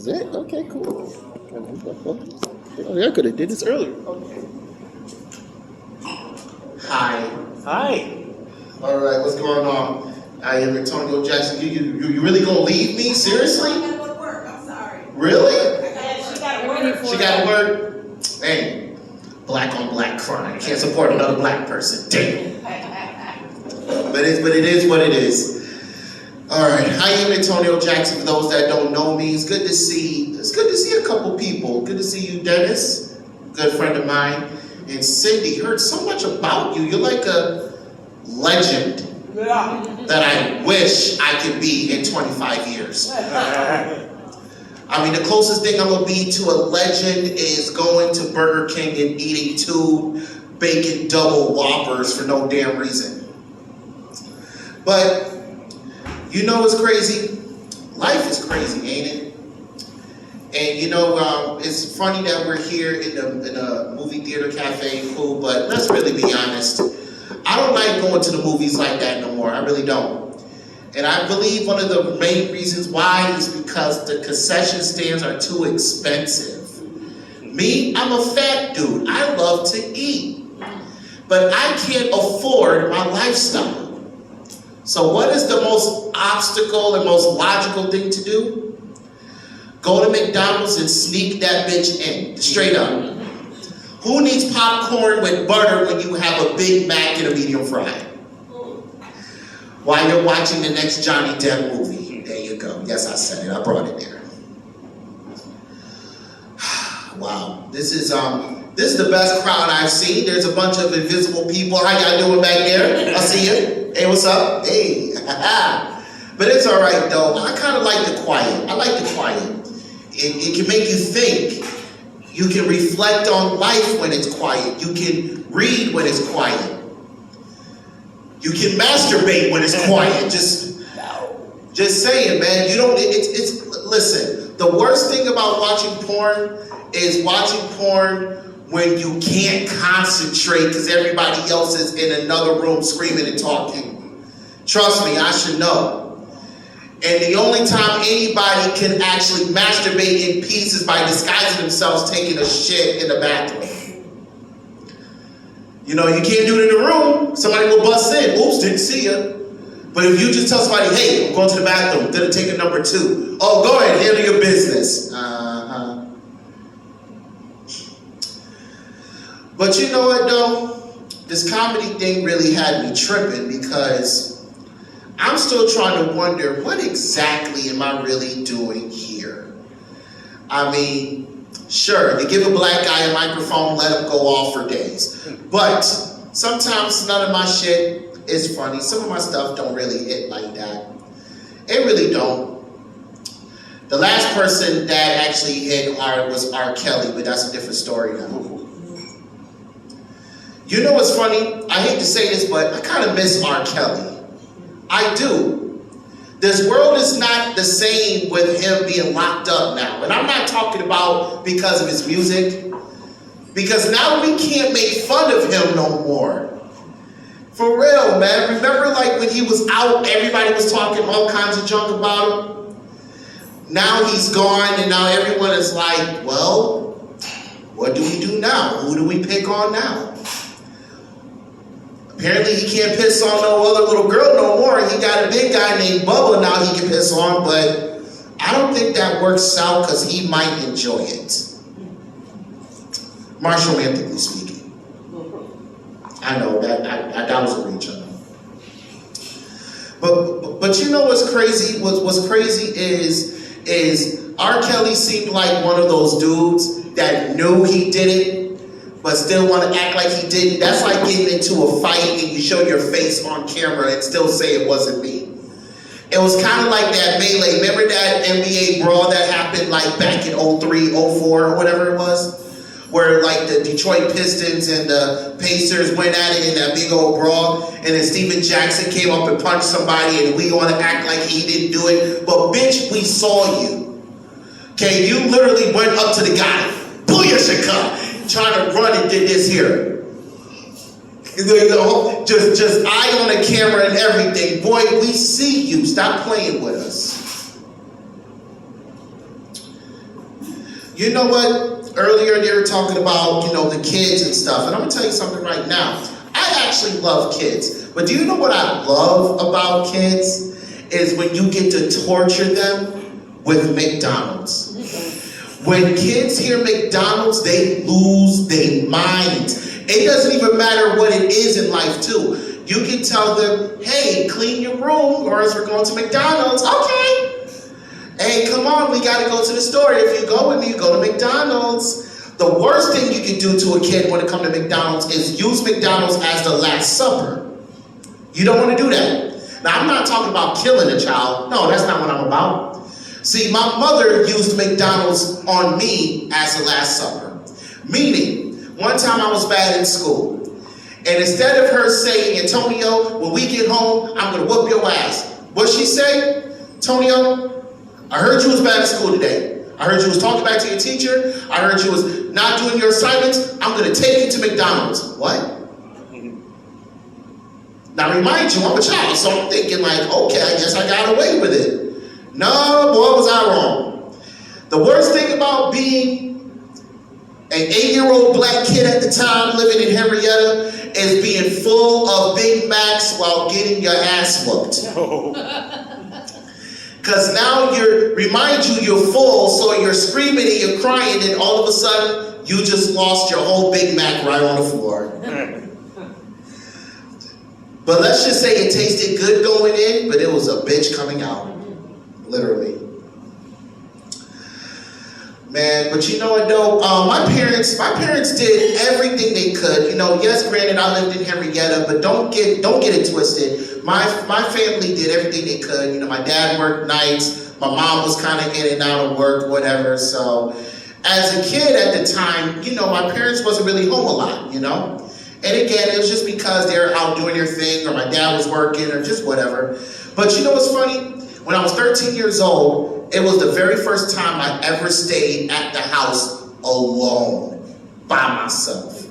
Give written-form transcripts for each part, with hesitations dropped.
Is it? Okay, cool. Oh, yeah, I could have did this earlier. Hi. Hi. All right, what's going on? I am Antonio Jackson. You really gonna leave me? Seriously? I gotta go to work. I'm sorry. Really? Yeah, she got to work. She got to work? Hey, black on black crime. Can't support another black person. Damn. But it is what it is. All right, I am Antonio Jackson. For those that don't know me, it's good to see a couple people. Good to see you, Dennis, good friend of mine, and Cindy. Heard so much about you. You're like a legend that I wish I could be in 25 years. I mean, the closest thing I'm gonna be to a legend is going to Burger King and eating 2 bacon double Whoppers for no damn reason. But you know what's crazy? Life is crazy, ain't it? And you know, it's funny that we're here in a movie theater cafe, cool, but let's really be honest. I don't like going to the movies like that no more. I really don't. And I believe one of the main reasons why is because the concession stands are too expensive. Me, I'm a fat dude. I love to eat. But I can't afford my lifestyle. So what is the most obstacle and most logical thing to do? Go to McDonald's and sneak that bitch in, straight up. Who needs popcorn with butter when you have a Big Mac and a medium fry? While you're watching the next Johnny Depp movie. There you go. Yes, I said it. I brought it there. Wow. This is the best crowd I've seen. There's a bunch of invisible people. How y'all doing back there? I see you. Hey, what's up? Hey. But it's all right, though. I kind of like the quiet. I like the quiet. It can make you think. You can reflect on life when it's quiet. You can read when it's quiet. You can masturbate when it's quiet. Just saying, man. You don't. Listen. The worst thing about watching porn is watching porn when you can't concentrate because everybody else is in another room screaming and talking. Trust me, I should know. And the only time anybody can actually masturbate in peace is by disguising themselves taking a shit in the bathroom. You know, you can't do it in the room. Somebody will bust in. Oops, didn't see you. But if you just tell somebody, hey, I'm going to the bathroom, then take a number 2. Oh, go ahead, handle your business. But you know what, though? This comedy thing really had me tripping because I'm still trying to wonder, what exactly am I really doing here? I mean, sure, you give a black guy a microphone, let him go off for days. But sometimes none of my shit is funny. Some of my stuff don't really hit like that. It really don't. The last person that actually hit was R. Kelly, but that's a different story now. You know what's funny? I hate to say this, but I kind of miss R. Kelly. I do. This world is not the same with him being locked up now. And I'm not talking about because of his music. Because now we can't make fun of him no more. For real, man. Remember like when he was out, everybody was talking all kinds of junk about him? Now he's gone and now everyone is like, well, what do we do now? Who do we pick on now? Apparently he can't piss on no other little girl no more. He got a big guy named Bubba now he can piss on, but I don't think that works out because he might enjoy it. Martial romantically speaking. I know that was a reach, I know. But you know what's crazy? What's crazy is R. Kelly seemed like one of those dudes that knew he did it, but still want to act like he didn't. That's like getting into a fight and you show your face on camera and still say it wasn't me. It was kind of like that melee. Remember that NBA brawl that happened like back in 03, 04 or whatever it was? Where like the Detroit Pistons and the Pacers went at it in that big old brawl, and then Steven Jackson came up and punched somebody and we want to act like he didn't do it. But bitch, we saw you. Okay, you literally went up to the guy, booyah, trying to run and did this here. Just eye on the camera and everything. Boy, we see you. Stop playing with us. You know what? Earlier they were talking about, the kids and stuff. And I'm going to tell you something right now. I actually love kids. But do you know what I love about kids? Is when you get to torture them with McDonald's. When kids hear McDonald's, they lose their minds. It doesn't even matter what it is in life, too. You can tell them, hey, clean your room, or else we're going to McDonald's. Okay. Hey, come on, we got to go to the store. If you go with me, you go to McDonald's. The worst thing you can do to a kid when it comes to McDonald's is use McDonald's as the last supper. You don't want to do that. Now, I'm not talking about killing a child. No, that's not what I'm about. See, my mother used McDonald's on me as a last supper. Meaning, one time I was bad in school. And instead of her saying, Antonio, when we get home, I'm going to whoop your ass. What'd she say? Antonio, I heard you was bad in school today. I heard you was talking back to your teacher. I heard you was not doing your assignments. I'm going to take you to McDonald's. What? Now, remind you, I'm a child, so I'm thinking like, okay, I guess I got away with it. No, boy, was I wrong. The worst thing about being an 8-year-old black kid at the time living in Henrietta is being full of Big Macs while getting your ass whooped. Because now you're full, so you're screaming and you're crying, and all of a sudden, you just lost your whole Big Mac right on the floor. But let's just say it tasted good going in, but it was a bitch coming out. Literally. Man, but you know what though? My parents did everything they could. Yes, granted, I lived in Henrietta, but don't get it twisted. My family did everything they could. My dad worked nights. My mom was kind of in and out of work, whatever. So, as a kid at the time, my parents wasn't really home a lot, And again, it was just because they were out doing their thing, or my dad was working, or just whatever. But you know what's funny? When I was 13 years old, it was the very first time I ever stayed at the house alone, by myself.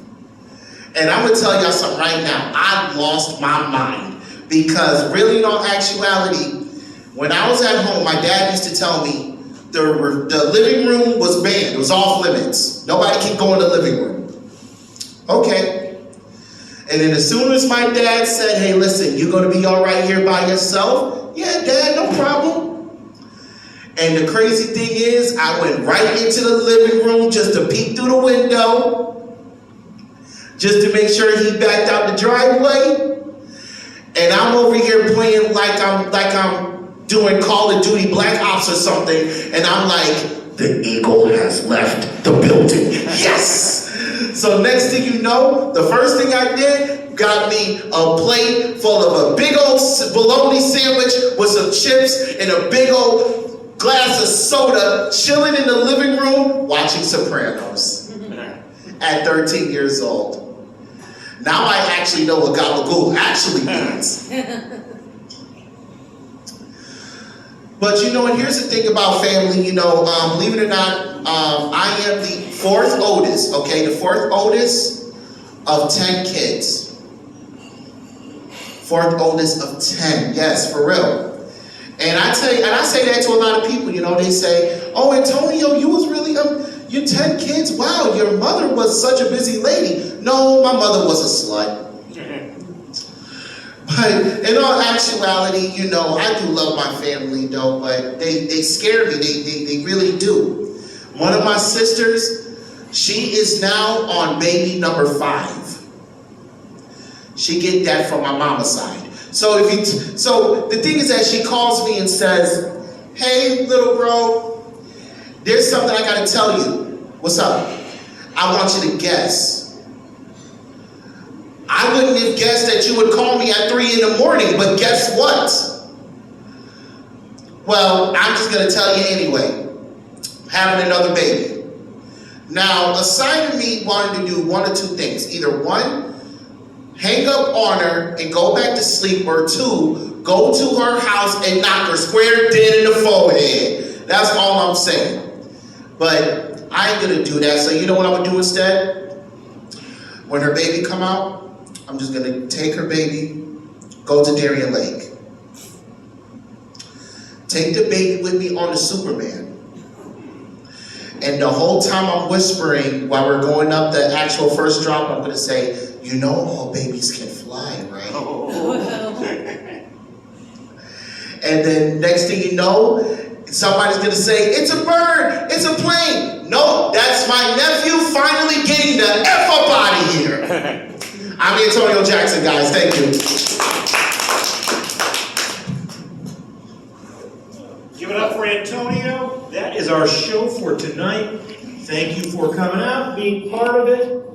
And I'm going to tell y'all something right now. I lost my mind. Because really, in all actuality, when I was at home, my dad used to tell me the living room was banned. It was off limits. Nobody can go in the living room. Okay. And then as soon as my dad said, hey, listen, you're going to be all right here by yourself? Yeah, Dad, no problem. And the crazy thing is, I went right into the living room just to peek through the window, just to make sure he backed out the driveway. And I'm over here playing like I'm doing Call of Duty Black Ops or something. And I'm like, the eagle has left the building. Yes! So next thing you know, the first thing I did, got me a plate full of a big old bologna sandwich with some chips and a big old glass of soda, chilling in the living room, watching Sopranos at 13 years old. Now I actually know what gabagool actually means. But and here's the thing about family, believe it or not, I am the fourth oldest, okay? The fourth oldest of 10 kids. Fourth oldest of 10, yes, for real. And I say that to a lot of people, they say, oh, Antonio, you was really, you 10 kids? Wow, your mother was such a busy lady. No, my mother was a slut. But in all actuality, I do love my family though, but they scare me, they really do. One of my sisters, she is now on baby number 5. She get that from my mama's side. So the thing is that she calls me and says, hey, little bro, there's something I gotta tell you. What's up? I want you to guess. I wouldn't have guessed that you would call me at 3 in the morning, but guess what? Well, I'm just gonna tell you anyway. Having another baby. Now, a side of me wanted to do one or two things. Either one, hang up on her and go back to sleep, or 2, go to her house and knock her square dead in the forehead. That's all I'm saying. But I ain't gonna do that, so you know what I'm gonna do instead? When her baby come out, I'm just gonna take her baby, go to Darien Lake. Take the baby with me on the Superman. And the whole time I'm whispering while we're going up the actual first drop, I'm gonna say, you know all babies can fly, right? And then next thing you know, somebody's gonna say, it's a bird, it's a plane. No, that's my nephew finally getting the F up out of here. I'm Antonio Jackson, guys, thank you. Give it up for Antonio. That is our show for tonight. Thank you for coming out, being part of it.